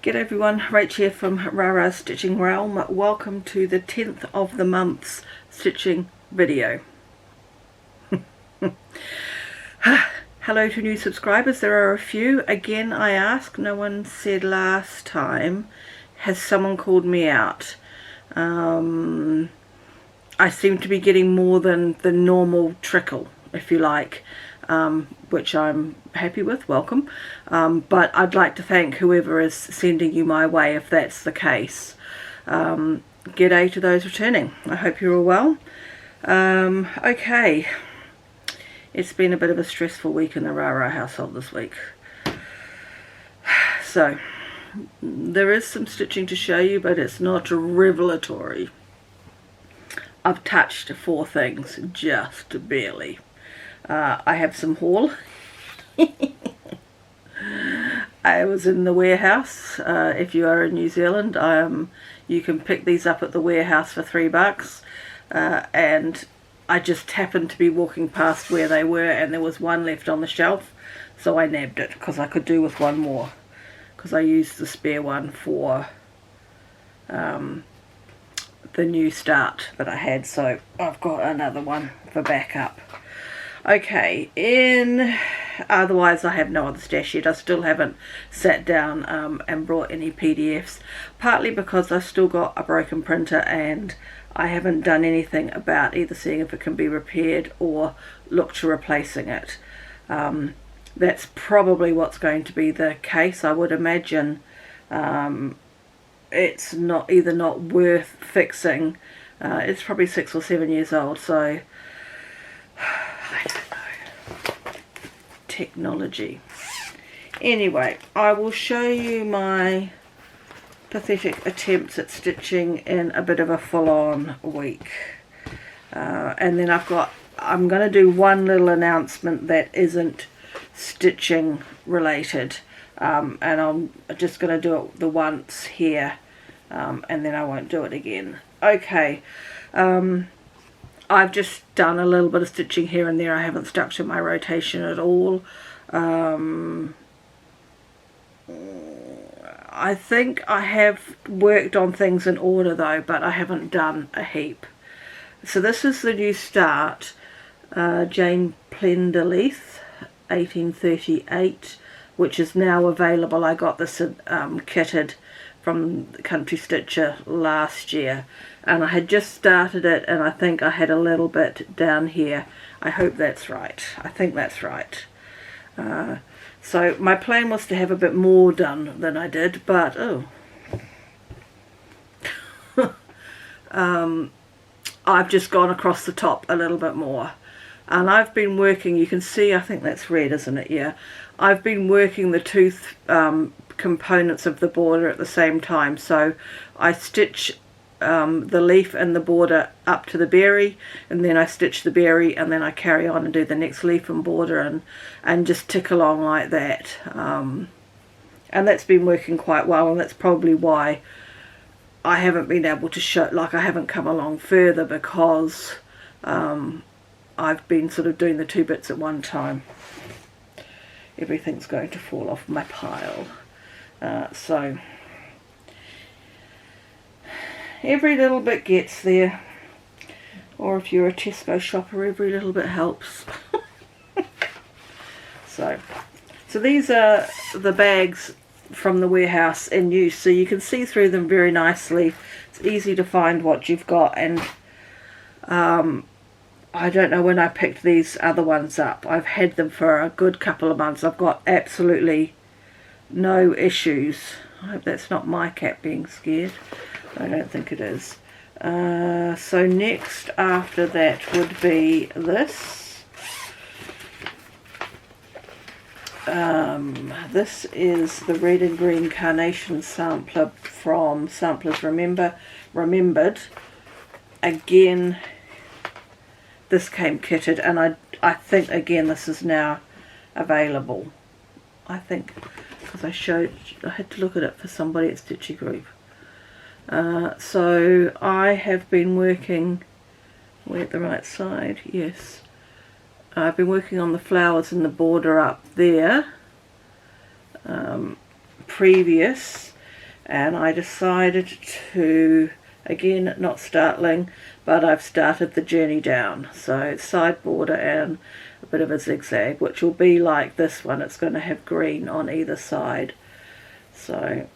G'day everyone, Rach here from Rara Stitching Realm. Welcome to the 10th of the month's stitching video. Hello to new subscribers, there are a few. Again, I ask, no one said last time, has someone called me out? I seem to be getting more than the normal trickle, if you like, which I'm happy with, welcome. But I'd like to thank whoever is sending you my way if that's the case. G'day to those returning. I hope you're all well. Okay, it's been a bit of a stressful week in the Rara household this week. So, there is some stitching to show you, but it's not revelatory. I've touched 4 things, just barely. I have some haul. I was in the warehouse. If you are in New Zealand, you can pick these up at the warehouse for $3, and I just happened to be walking past where they were and there was one left on the shelf, so I nabbed it because I could do with one more, because I used the spare one for the new start that I had, so I've got another one for backup. Okay, otherwise I have no other stash yet. I still haven't sat down and brought any PDFs, partly because I've still got a broken printer and I haven't done anything about either seeing if it can be repaired or look to replacing it. That's probably what's going to be the case. I would imagine it's not worth fixing. It's probably 6 or 7 years old, so I don't know. Technology. Anyway, I will show you my pathetic attempts at stitching in a bit of a full-on week. And then I'm going to do one little announcement that isn't stitching related. And I'm just going to do it the once here. And then I won't do it again. Okay. I've just done a little bit of stitching here and there. I haven't stuck to my rotation at all. I think I have worked on things in order though, but I haven't done a heap. So this is the new start, Jane Plenderleith, 1838, which is now available. I got this kitted from the Country Stitcher last year, and I had just started it, and I think I had a little bit down here. I hope that's right. I think that's right. So my plan was to have a bit more done than I did, but I've just gone across the top a little bit more. And I've been working, you can see, I think that's red, isn't it? Yeah. I've been working the two components of the border at the same time. So I stitch the leaf and the border up to the berry, and then I stitch the berry, and then I carry on and do the next leaf and border, and just tick along like that. And that's been working quite well, and that's probably why I haven't been able to show, like I haven't come along further, because I've been sort of doing the 2 bits at one time. Everything's going to fall off my pile. So every little bit gets there, or if you're a Tesco shopper, every little bit helps. So these are the bags from the warehouse in use, so you can see through them very nicely. It's easy to find what you've got, and I don't know when I picked these other ones up. I've had them for a good couple of months. I've got absolutely no issues. I hope that's not my cat being scared. I don't think it is. So next after that would be this. This is the red and green carnation sampler from Samplers Remembered. Again, this came kitted, and I think again this is now available. I think, because I had to look at it for somebody at Stitchy Group. So I have been working, we're at the right side, yes. I've been working on the flowers in the border up there, previous, and I decided to, again, not startling, but I've started the journey down. So side border and a bit of a zigzag, which will be like this one. It's going to have green on either side. So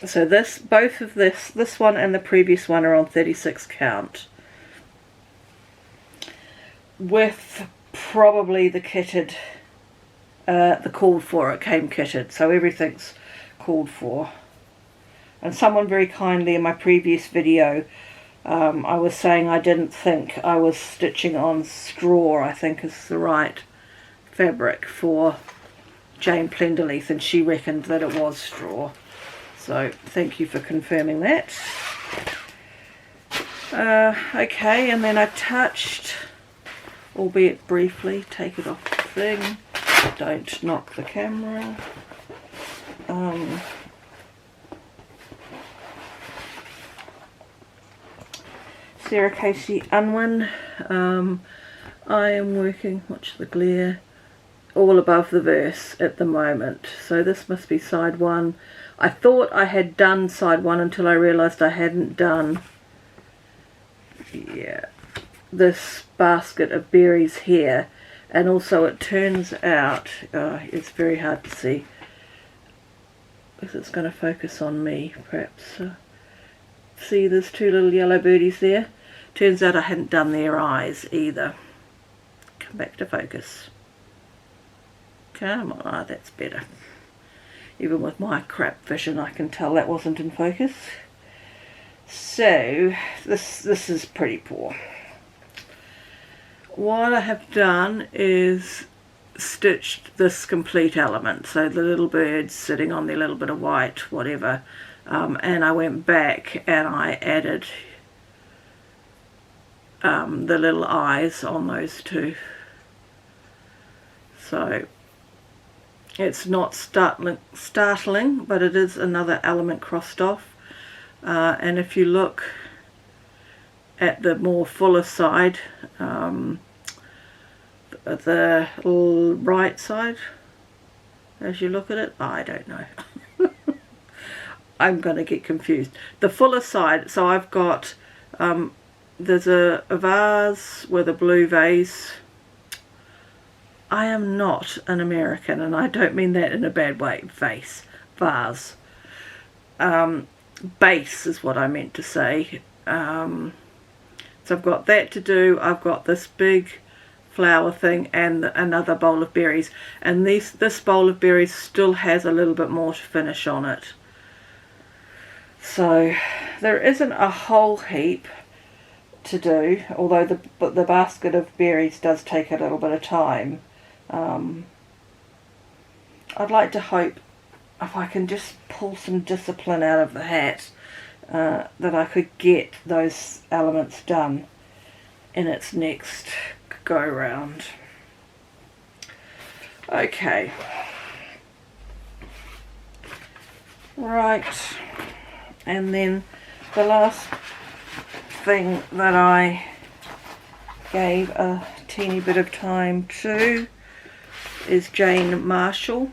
this, both of this one and the previous one are on 36 count, with probably the kitted, the called for. It came kitted, so everything's called for. And someone very kindly in my previous video, I was saying I didn't think I was stitching on straw, I think is the right fabric for Jane Plenderleith, and she reckoned that it was straw. So thank you for confirming that. Okay, and then I touched, albeit briefly, take it off the thing, don't knock the camera. Sarah Casey Unwin. I am working, watch the glare, all above the verse at the moment. So this must be side one. I thought I had done side one until I realised I hadn't done, yeah, this basket of berries here. And also it turns out, it's very hard to see because it's going to focus on me perhaps. See, there's two little yellow birdies there. Turns out I hadn't done their eyes either. Come back to focus. Come on, that's better. Even with my crap vision I can tell that wasn't in focus. So this is pretty poor. What I have done is stitched this complete element, so the little birds sitting on their little bit of white, whatever, and I went back and I added the little eyes on those two. So it's not startling, but it is another element crossed off. And if you look at the more fuller side, the right side, as you look at it, I don't know. I'm going to get confused. The fuller side, so I've got, there's a vase with a blue vase. I am not an American, and I don't mean that in a bad way. Vase. Base is what I meant to say. So I've got that to do. I've got this big flower thing and another bowl of berries. And this bowl of berries still has a little bit more to finish on it. So there isn't a whole heap to do, although the basket of berries does take a little bit of time. I'd like to hope if I can just pull some discipline out of the hat, that I could get those elements done in its next go round. Okay, right, and then the last thing that I gave a teeny bit of time to is Jane Marshall,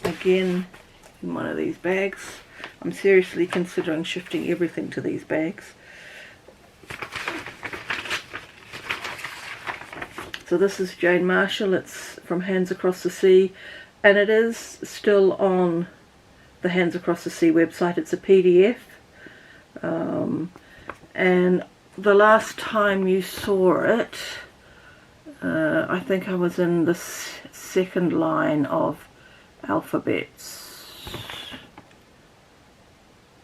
again in one of these bags. I'm seriously considering shifting everything to these bags. So this is Jane Marshall, it's from Hands Across the Sea, and it is still on the Hands Across the Sea website. It's a PDF, and the last time you saw it, I think I was in the second line of alphabets.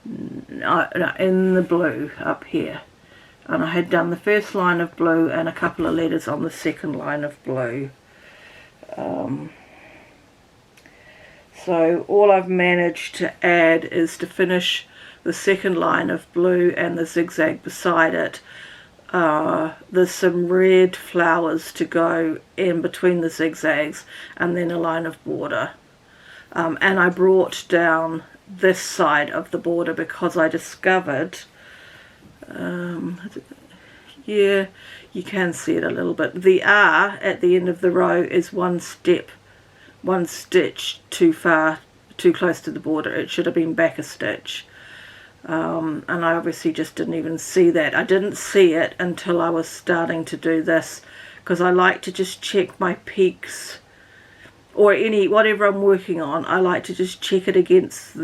No, in the blue up here. And I had done the first line of blue and a couple of letters on the second line of blue. So all I've managed to add is to finish the second line of blue and the zigzag beside it. There's some red flowers to go in between the zigzags and then a line of border. And I brought down this side of the border because I discovered, yeah, you can see it a little bit. The R at the end of the row is one stitch too too close to the border. It should have been back a stitch. And I obviously just didn't even see that. I didn't see it until I was starting to do this, because I like to just check my peaks, or whatever I'm working on. I like to just check it against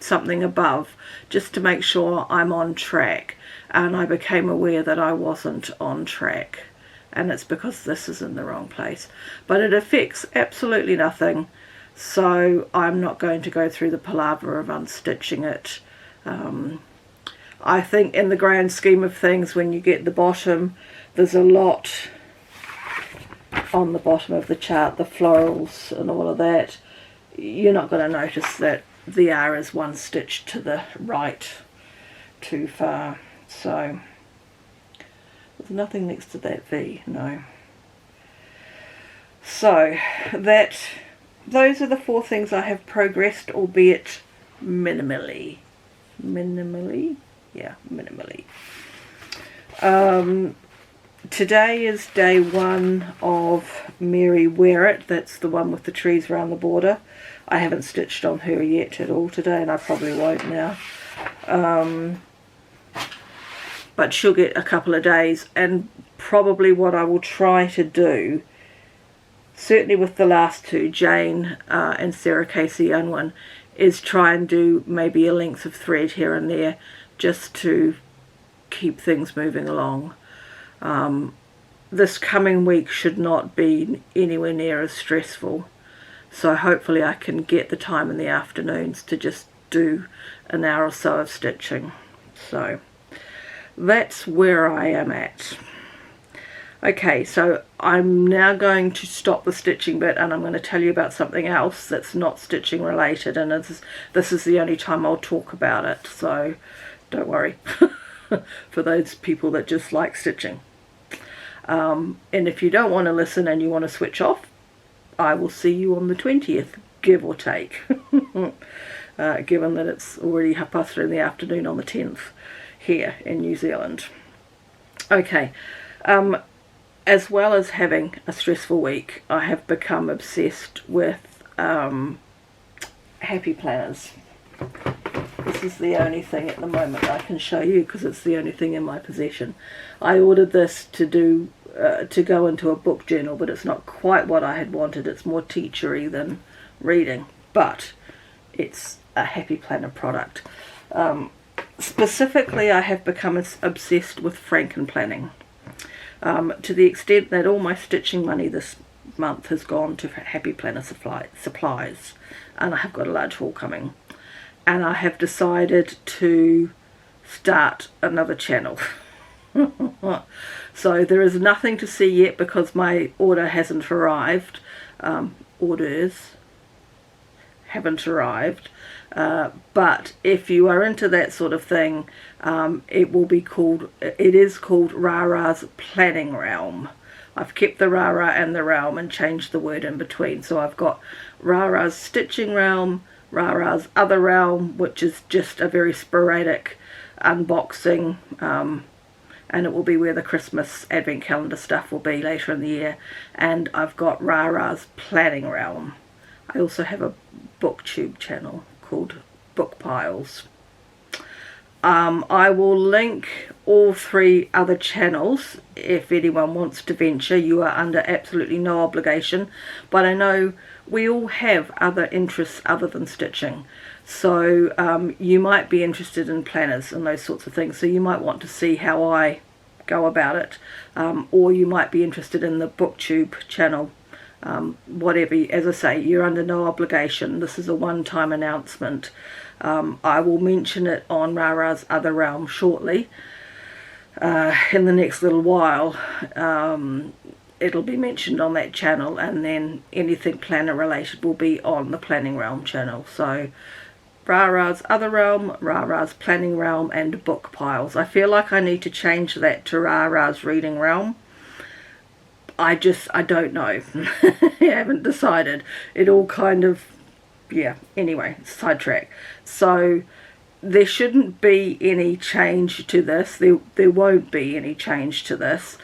something above, just to make sure I'm on track. And I became aware that I wasn't on track, and it's because this is in the wrong place. But it affects absolutely nothing, so I'm not going to go through the palaver of unstitching it. I think in the grand scheme of things, when you get the bottom, there's a lot on the bottom of the chart, the florals and all of that. You're not going to notice that the R is one stitch to the right too far. So there's nothing next to that V, no. So those are the 4 things I have progressed, albeit minimally. Yeah, minimally. Today is day 1 of Mary Wear It. That's the one with the trees around the border. I haven't stitched on her yet at all today, and I probably won't now. But she'll get a couple of days, and probably what I will try to do, certainly with the last 2, Jane and Sarah Casey Unwin, is try and do maybe a length of thread here and there, just to keep things moving along. This coming week should not be anywhere near as stressful, so hopefully I can get the time in the afternoons to just do an hour or so of stitching. So that's where I am at. Okay, so I'm now going to stop the stitching bit, and I'm going to tell you about something else that's not stitching related, and this is the only time I'll talk about it, so don't worry for those people that just like stitching. And if you don't want to listen and you want to switch off, I will see you on the 20th, give or take, given that it's already 3:30 in the afternoon on the 10th here in New Zealand. Okay. As well as having a stressful week, I have become obsessed with happy planners. This is the only thing at the moment I can show you, because it's the only thing in my possession. I ordered this to go into a book journal, but it's not quite what I had wanted. It's more teachery than reading, but it's a happy planner product. Specifically, I have become obsessed with Franken planning. To the extent that all my stitching money this month has gone to Happy Planner supplies, and I have got a large haul coming, and I have decided to start another channel. So there is nothing to see yet because my order hasn't arrived. Orders haven't arrived, but if you are into that sort of thing, it is called Rara's Planning Realm. I've kept the Rara and the realm and changed the word in between. So I've got Rara's Stitching Realm, Rara's Other Realm, which is just a very sporadic unboxing, and it will be where the Christmas advent calendar stuff will be later in the year. And I've got Rara's Planning Realm. I also have a booktube channel called Book Piles. I will link all 3 other channels if anyone wants to venture. You are under absolutely no obligation, but I know we all have other interests other than stitching, so you might be interested in planners and those sorts of things, so you might want to see how I go about it, or you might be interested in the booktube channel. Whatever, as I say, you're under no obligation. This is a one-time announcement. I will mention it on Rara's Other Realm shortly. In the next little while, it'll be mentioned on that channel, and then anything planner related will be on the Planning Realm channel. So Rara's Other Realm, Rara's Planning Realm, and Book Piles. I feel like I need to change that to Rara's Reading Realm. I don't know. I haven't decided. It all kind of, yeah, anyway, sidetrack. So there shouldn't be any change to this. There won't be any change to this,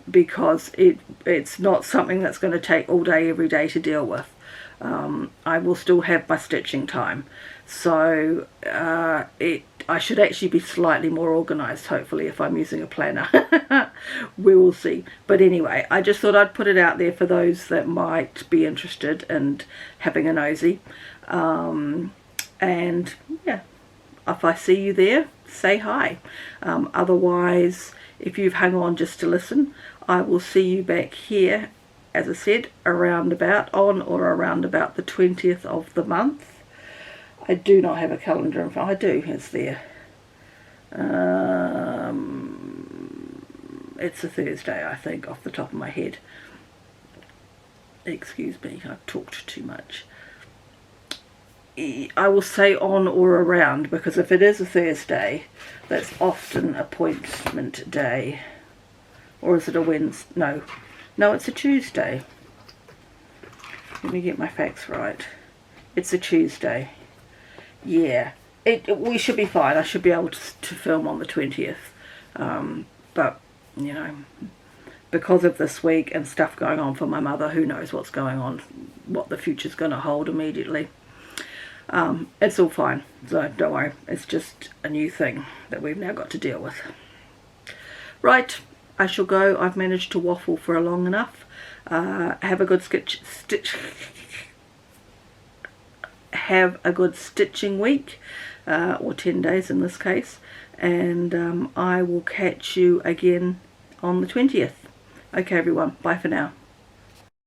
because it's not something that's going to take all day every day to deal with. I will still have my stitching time. So I should actually be slightly more organised, hopefully, if I'm using a planner. We will see. But anyway, I just thought I'd put it out there for those that might be interested in having a nosy. And yeah, if I see you there, say hi. Otherwise, if you've hung on just to listen, I will see you back here, as I said, on or around about the 20th of the month. I do not have a calendar in front. I do, it's there. It's a Thursday, I think, off the top of my head. Excuse me, I've talked too much. I will say on or around, because if it is a Thursday, that's often appointment day. Or is it a Wednesday? No, it's a Tuesday. Let me get my facts right. It's a Tuesday. Yeah, we should be fine. I should be able to film on the 20th. But, you know, because of this week and stuff going on for my mother, who knows what's going on, what the future's going to hold immediately. It's all fine, so don't worry. It's just a new thing that we've now got to deal with. Right, I shall go. I've managed to waffle for long enough. Have a good have a good stitching week, or 10 days in this case, and I will catch you again on the 20th. Okay everyone, bye for now.